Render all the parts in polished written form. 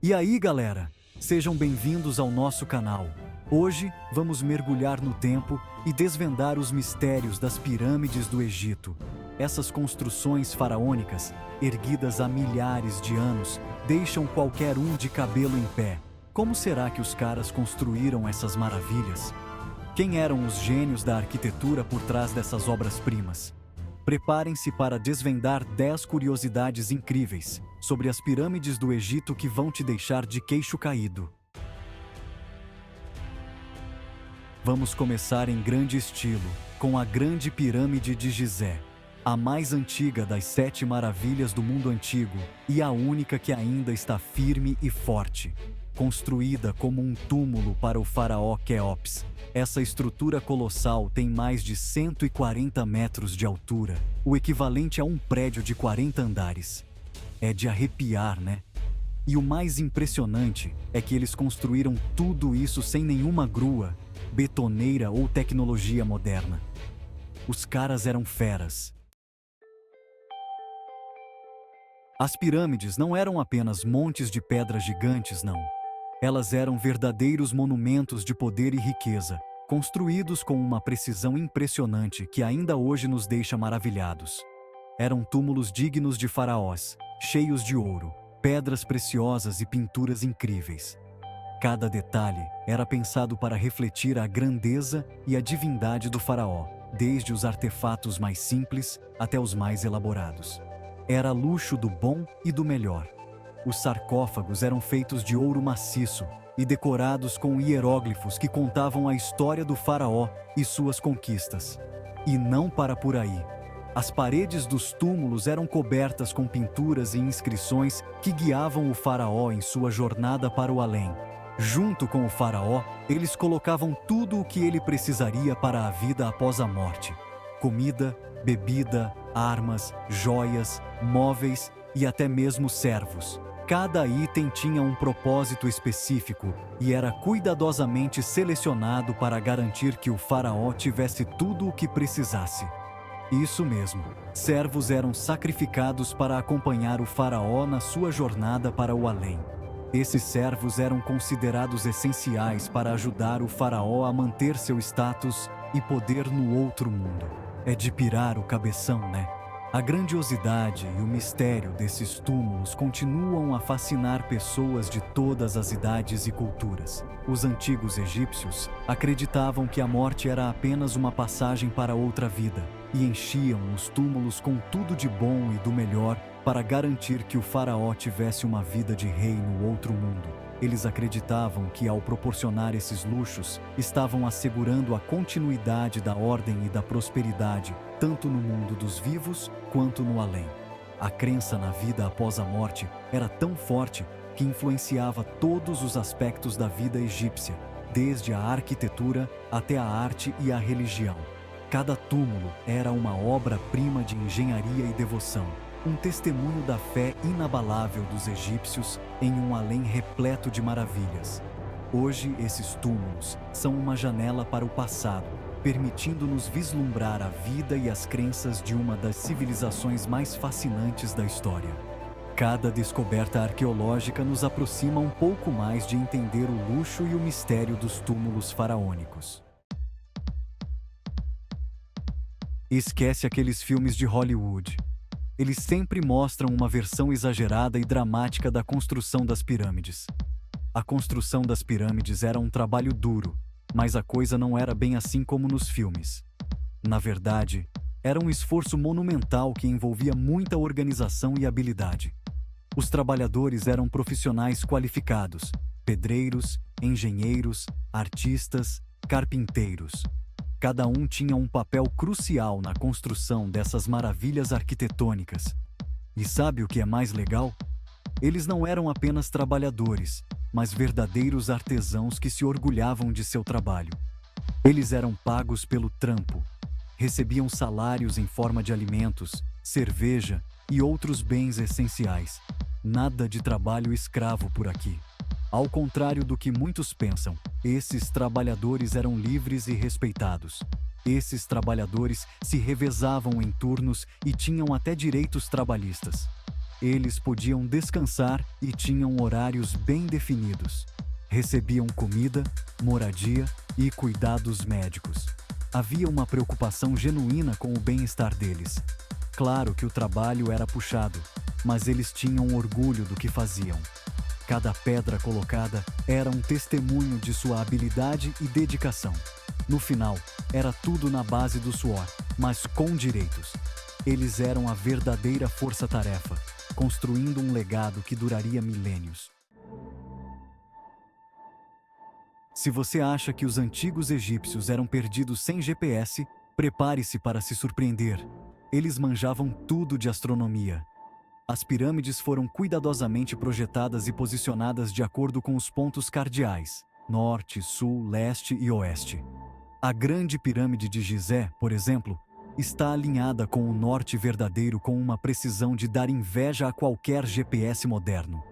E aí, galera? Sejam bem-vindos ao nosso canal. Hoje, vamos mergulhar no tempo e desvendar os mistérios das pirâmides do Egito. Essas construções faraônicas, erguidas há milhares de anos, deixam qualquer um de cabelo em pé. Como será que os caras construíram essas maravilhas? Quem eram os gênios da arquitetura por trás dessas obras-primas? Preparem-se para desvendar 10 curiosidades incríveis sobre as pirâmides do Egito que vão te deixar de queixo caído. Vamos começar em grande estilo, com a Grande Pirâmide de Gizé, a mais antiga das 7 maravilhas do mundo antigo e a única que ainda está firme e forte. Construída como um túmulo para o faraó Quéops, essa estrutura colossal tem mais de 140 metros de altura, o equivalente a um prédio de 40 andares. É de arrepiar, né? E o mais impressionante é que eles construíram tudo isso sem nenhuma grua, betoneira ou tecnologia moderna. Os caras eram feras. As pirâmides não eram apenas montes de pedras gigantes, não. Elas eram verdadeiros monumentos de poder e riqueza, construídos com uma precisão impressionante que ainda hoje nos deixa maravilhados. Eram túmulos dignos de faraós, cheios de ouro, pedras preciosas e pinturas incríveis. Cada detalhe era pensado para refletir a grandeza e a divindade do faraó, desde os artefatos mais simples até os mais elaborados. Era luxo do bom e do melhor. Os sarcófagos eram feitos de ouro maciço e decorados com hieróglifos que contavam a história do faraó e suas conquistas. E não para por aí. As paredes dos túmulos eram cobertas com pinturas e inscrições que guiavam o faraó em sua jornada para o além. Junto com o faraó, eles colocavam tudo o que ele precisaria para a vida após a morte: comida, bebida, armas, joias, móveis e até mesmo servos. Cada item tinha um propósito específico e era cuidadosamente selecionado para garantir que o faraó tivesse tudo o que precisasse. Isso mesmo, servos eram sacrificados para acompanhar o faraó na sua jornada para o além. Esses servos eram considerados essenciais para ajudar o faraó a manter seu status e poder no outro mundo. É de pirar o cabeção, né? A grandiosidade e o mistério desses túmulos continuam a fascinar pessoas de todas as idades e culturas. Os antigos egípcios acreditavam que a morte era apenas uma passagem para outra vida e enchiam os túmulos com tudo de bom e do melhor para garantir que o faraó tivesse uma vida de rei no outro mundo. Eles acreditavam que, ao proporcionar esses luxos, estavam assegurando a continuidade da ordem e da prosperidade, tanto no mundo dos vivos quanto no além. A crença na vida após a morte era tão forte que influenciava todos os aspectos da vida egípcia, desde a arquitetura até a arte e a religião. Cada túmulo era uma obra-prima de engenharia e devoção, um testemunho da fé inabalável dos egípcios em um além repleto de maravilhas. Hoje, esses túmulos são uma janela para o passado, permitindo-nos vislumbrar a vida e as crenças de uma das civilizações mais fascinantes da história. Cada descoberta arqueológica nos aproxima um pouco mais de entender o luxo e o mistério dos túmulos faraônicos. Esquece aqueles filmes de Hollywood. Eles sempre mostram uma versão exagerada e dramática da construção das pirâmides. A construção das pirâmides era um trabalho duro, mas a coisa não era bem assim como nos filmes. Na verdade, era um esforço monumental que envolvia muita organização e habilidade. Os trabalhadores eram profissionais qualificados: pedreiros, engenheiros, artistas, carpinteiros. Cada um tinha um papel crucial na construção dessas maravilhas arquitetônicas. E sabe o que é mais legal? Eles não eram apenas trabalhadores, mas verdadeiros artesãos que se orgulhavam de seu trabalho. Eles eram pagos pelo trampo, recebiam salários em forma de alimentos, cerveja e outros bens essenciais. Nada de trabalho escravo por aqui. Ao contrário do que muitos pensam, esses trabalhadores eram livres e respeitados. Esses trabalhadores se revezavam em turnos e tinham até direitos trabalhistas. Eles podiam descansar e tinham horários bem definidos. Recebiam comida, moradia e cuidados médicos. Havia uma preocupação genuína com o bem-estar deles. Claro que o trabalho era puxado, mas eles tinham orgulho do que faziam. Cada pedra colocada era um testemunho de sua habilidade e dedicação. No final, era tudo na base do suor, mas com direitos. Eles eram a verdadeira força-tarefa, construindo um legado que duraria milênios. Se você acha que os antigos egípcios eram perdidos sem GPS, prepare-se para se surpreender. Eles manjavam tudo de astronomia. As pirâmides foram cuidadosamente projetadas e posicionadas de acordo com os pontos cardeais: norte, sul, leste e oeste. A Grande Pirâmide de Gizé, por exemplo, está alinhada com o norte verdadeiro com uma precisão de dar inveja a qualquer GPS moderno.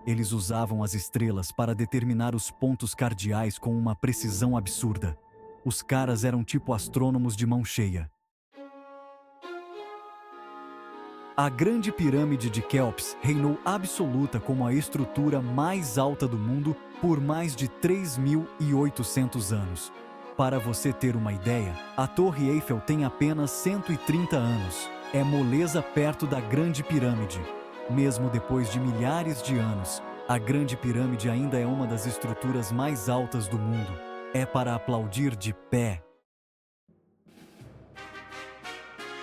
Eles usavam as estrelas para determinar os pontos cardeais com uma precisão absurda. Os caras eram tipo astrônomos de mão cheia. A Grande Pirâmide de Quéops reinou absoluta como a estrutura mais alta do mundo por mais de 3.800 anos. Para você ter uma ideia, a Torre Eiffel tem apenas 130 anos. É moleza perto da Grande Pirâmide. Mesmo depois de milhares de anos, a Grande Pirâmide ainda é uma das estruturas mais altas do mundo. É para aplaudir de pé.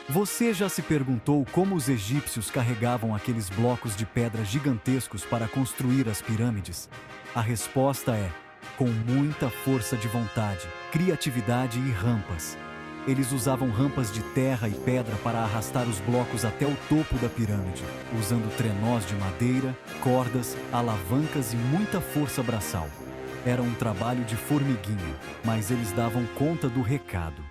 Você já se perguntou como os egípcios carregavam aqueles blocos de pedra gigantescos para construir as pirâmides? A resposta é: com muita força de vontade, criatividade e rampas. Eles usavam rampas de terra e pedra para arrastar os blocos até o topo da pirâmide, usando trenós de madeira, cordas, alavancas e muita força braçal. Era um trabalho de formiguinha, mas eles davam conta do recado.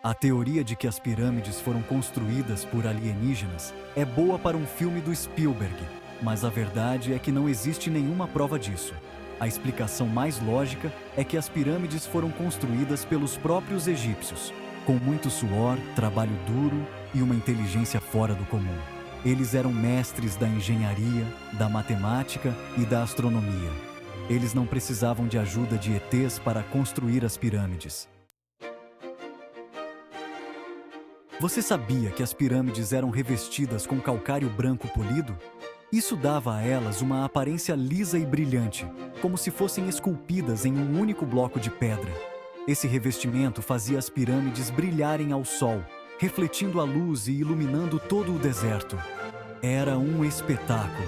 A teoria de que as pirâmides foram construídas por alienígenas é boa para um filme do Spielberg, mas a verdade é que não existe nenhuma prova disso. A explicação mais lógica é que as pirâmides foram construídas pelos próprios egípcios, com muito suor, trabalho duro e uma inteligência fora do comum. Eles eram mestres da engenharia, da matemática e da astronomia. Eles não precisavam de ajuda de ETs para construir as pirâmides. Você sabia que as pirâmides eram revestidas com calcário branco polido? Isso dava a elas uma aparência lisa e brilhante, como se fossem esculpidas em um único bloco de pedra. Esse revestimento fazia as pirâmides brilharem ao sol, refletindo a luz e iluminando todo o deserto. Era um espetáculo.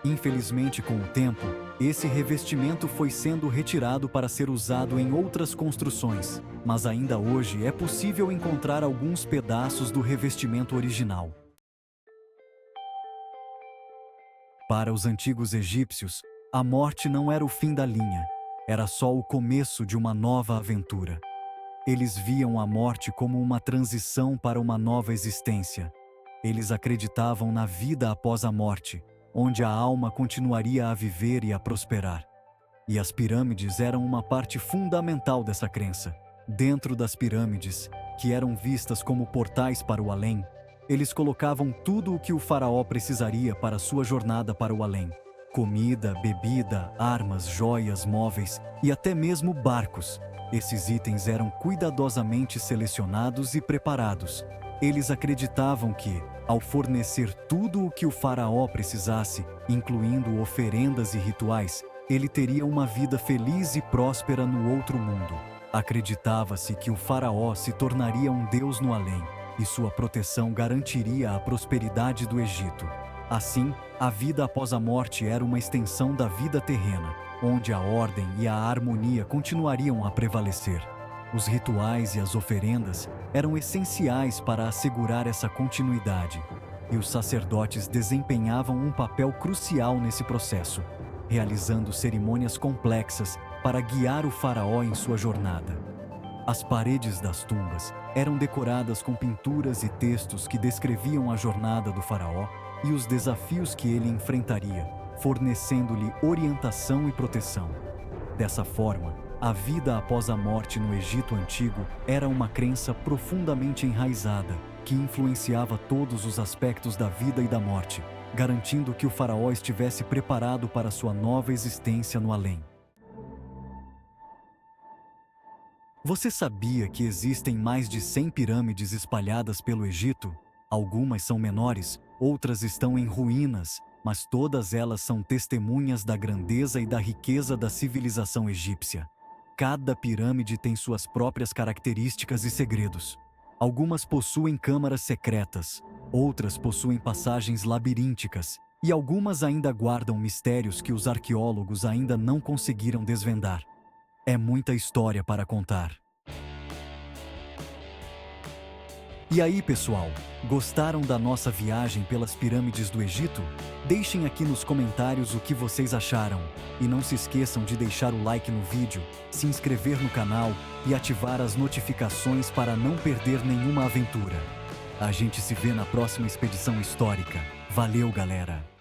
Infelizmente, com o tempo, esse revestimento foi sendo retirado para ser usado em outras construções, mas ainda hoje é possível encontrar alguns pedaços do revestimento original. Para os antigos egípcios, a morte não era o fim da linha, era só o começo de uma nova aventura. Eles viam a morte como uma transição para uma nova existência. Eles acreditavam na vida após a morte, onde a alma continuaria a viver e a prosperar. E as pirâmides eram uma parte fundamental dessa crença. Dentro das pirâmides, que eram vistas como portais para o além, eles colocavam tudo o que o faraó precisaria para sua jornada para o além: comida, bebida, armas, joias, móveis e até mesmo barcos. Esses itens eram cuidadosamente selecionados e preparados. Eles acreditavam que, ao fornecer tudo o que o faraó precisasse, incluindo oferendas e rituais, ele teria uma vida feliz e próspera no outro mundo. Acreditava-se que o faraó se tornaria um deus no além, e sua proteção garantiria a prosperidade do Egito. Assim, a vida após a morte era uma extensão da vida terrena, onde a ordem e a harmonia continuariam a prevalecer. Os rituais e as oferendas eram essenciais para assegurar essa continuidade, e os sacerdotes desempenhavam um papel crucial nesse processo, realizando cerimônias complexas para guiar o faraó em sua jornada. As paredes das tumbas eram decoradas com pinturas e textos que descreviam a jornada do faraó e os desafios que ele enfrentaria, fornecendo-lhe orientação e proteção. Dessa forma, a vida após a morte no Egito Antigo era uma crença profundamente enraizada, que influenciava todos os aspectos da vida e da morte, garantindo que o faraó estivesse preparado para sua nova existência no além. Você sabia que existem mais de 100 pirâmides espalhadas pelo Egito? Algumas são menores, outras estão em ruínas, mas todas elas são testemunhas da grandeza e da riqueza da civilização egípcia. Cada pirâmide tem suas próprias características e segredos. Algumas possuem câmaras secretas, outras possuem passagens labirínticas, e algumas ainda guardam mistérios que os arqueólogos ainda não conseguiram desvendar. É muita história para contar. E aí, pessoal, gostaram da nossa viagem pelas pirâmides do Egito? Deixem aqui nos comentários o que vocês acharam. E não se esqueçam de deixar o like no vídeo, se inscrever no canal e ativar as notificações para não perder nenhuma aventura. A gente se vê na próxima expedição histórica. Valeu, galera!